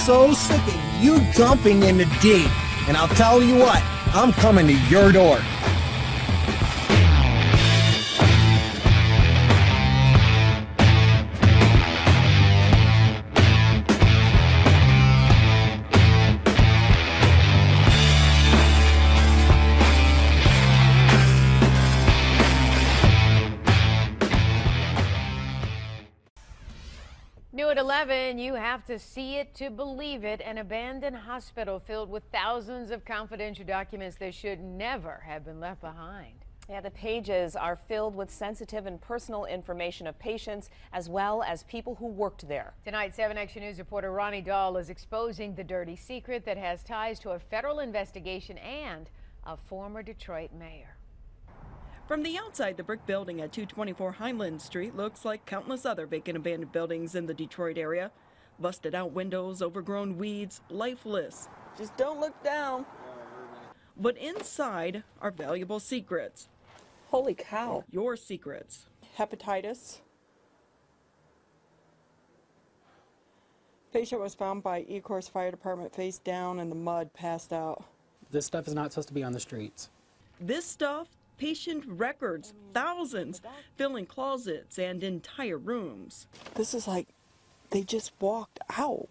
so sick of you dumping in the D. And I'll tell you what, I'm coming to your door. New at 11, you have to see it to believe it. An abandoned hospital filled with thousands of confidential documents that should never have been left behind. Yeah, the pages are filled with sensitive and personal information of patients as well as people who worked there. Tonight, 7 Action News reporter Ronnie Dahl is exposing the dirty secret that has ties to a federal investigation and a former Detroit mayor. From the outside, the brick building at 224 Highland Street looks like countless other vacant abandoned buildings in the Detroit area. Busted out windows, overgrown weeds, lifeless. Just don't look down. But inside are valuable secrets. Holy cow. Your secrets. Hepatitis. Patient was found by Ecorse Fire Department face down in the mud, passed out. This stuff is not supposed to be on the streets. This stuff, patient records, thousands, filling closets and entire rooms. This is like they just walked out.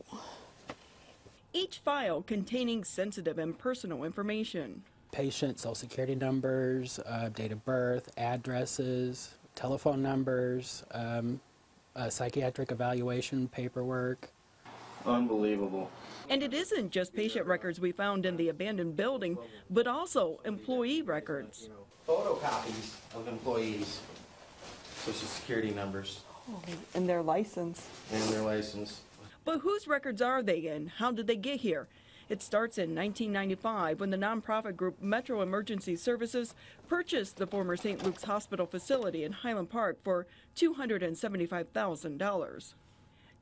Each file containing sensitive and personal information. Patient social security numbers, date of birth, addresses, telephone numbers, psychiatric evaluation paperwork. Unbelievable. And it isn't just patient records we found in the abandoned building, but also employee records. Photocopies of employees, social security numbers. And their license. But whose records are they and how did they get here? It starts in 1995 when the nonprofit group Metro Emergency Services purchased the former St. Luke's Hospital facility in Highland Park for $275,000.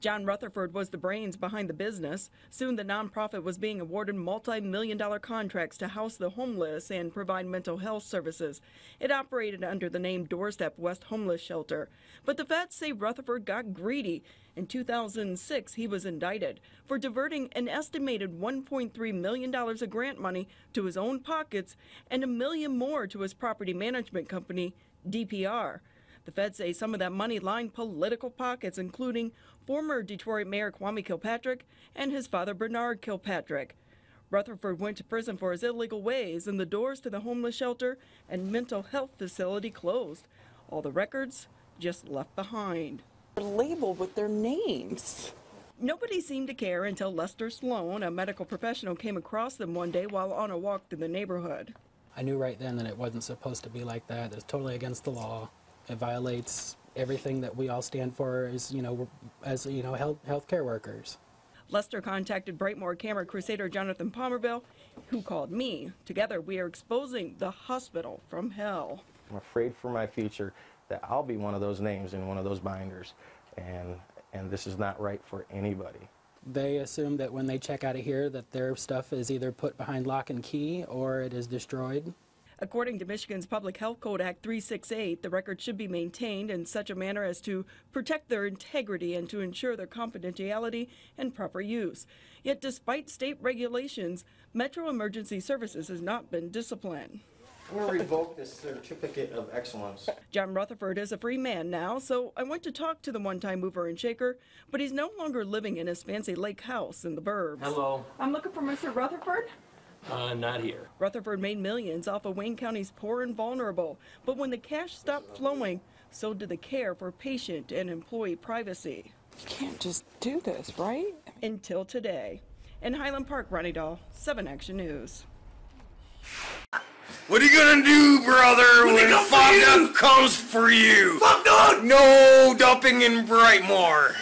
John Rutherford was the brains behind the business. Soon the nonprofit was being awarded multi-million-dollar contracts to house the homeless and provide mental health services. It operated under the name Doorstep West Homeless Shelter. But the vets say Rutherford got greedy. In 2006, he was indicted for diverting an estimated $1.3 million of grant money to his own pockets and $1 million more to his property management company, DPR. The feds say some of that money lined political pockets, including former Detroit Mayor Kwame Kilpatrick and his father Bernard Kilpatrick. Rutherford went to prison for his illegal ways, and the doors to the homeless shelter and mental health facility closed. All the records just left behind. They're labeled with their names. Nobody seemed to care until Lester Sloan, a medical professional, came across them one day while on a walk through the neighborhood. I knew right then that it wasn't supposed to be like that. It's totally against the law. It violates everything that we all stand for as, healthcare workers. Lester contacted Brightmoor camera Crusader Jonathan Palmerville, who called me. Together, we are exposing the hospital from hell. I'm afraid for my future that I'll be one of those names in one of those binders, and this is not right for anybody. They assume that when they check out of here that their stuff is either put behind lock and key or it is destroyed. According to Michigan's Public Health Code Act 368, the records should be maintained in such a manner as to protect their integrity and to ensure their confidentiality and proper use. Yet despite state regulations, Metro Emergency Services has not been disciplined. I'm going to revoke this certificate of excellence. John Rutherford is a free man now, so I went to talk to the one-time mover and shaker, but he's no longer living in his fancy lake house in the burbs. Hello. I'm looking for Mr. Rutherford. Not here. Rutherford made millions off of Wayne County's poor and vulnerable, but when the cash stopped flowing, so did the care for patient and employee privacy. You can't just do this, right? Until today. In Highland Park, Ronnie Dahl, 7 Action News. What are you gonna do, brother, when fochnut comes for you? Fochnut! No dumping in Brightmoor.